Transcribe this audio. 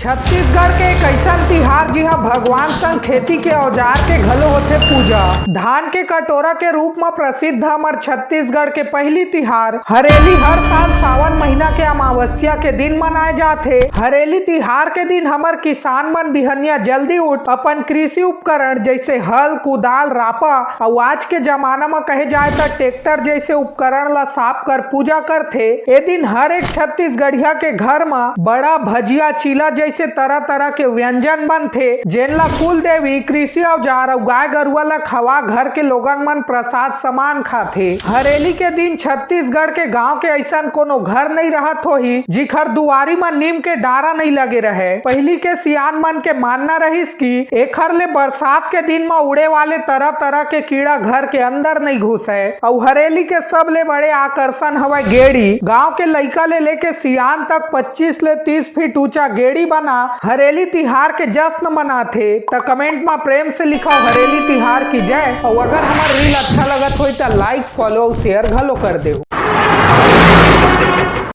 छत्तीसगढ़ के एक ऐसन तिहार जी हाँ भगवान संग खेती के औजार के घलो होथे पूजा। धान के कटोरा के रूप में प्रसिद्ध हमर छत्तीसगढ़ के पहली तिहार हरेली हर साल सावन महीना के अमावस्या के दिन मनाए जाथे। हरेली तिहार के दिन हमर किसान मन बिहनिया जल्दी उठ अपन कृषि उपकरण जैसे हल कुदाल रापा और आज के जमाना में कहे जाए तो ट्रैक्टर जैसे उपकरण ला साफ कर पूजा करथे। ए दिन हर एक छत्तीसगढ़िया के घर में बड़ा भजिया चीला जैसे तरह तरह के व्यंजन बनथे जेन ला कुल देवी कृषि औजार और गाय गरुआ ला खवा घर के लोगन मन प्रसाद समान खाथे। हरेली के दिन छत्तीसगढ़ के गांव के ऐसा कोनो घर नहीं रहत होही जिखर दुआरी में नीम के डारा नहीं लगे रहे। पहली के सियान मन के मानना रहिस कि एखर ले बरसात के दिन में उड़े वाले तरह तरह के कीड़ा घर के अंदर नहीं घुसे। और हरेली के सबले बड़े आकर्षण हवे गेड़ी। गांव के लइका ले लेके सियान तक 25 ले 30 फीट ऊंचा गेड़ी बना हरेली तिहार के जश्न मनाथे। तो कमेंट में प्रेम से लिखो हरेली तिहार की जय। और अगर हमार रील अच्छा लगत हो तो लाइक फॉलो शेयर घलो कर दे।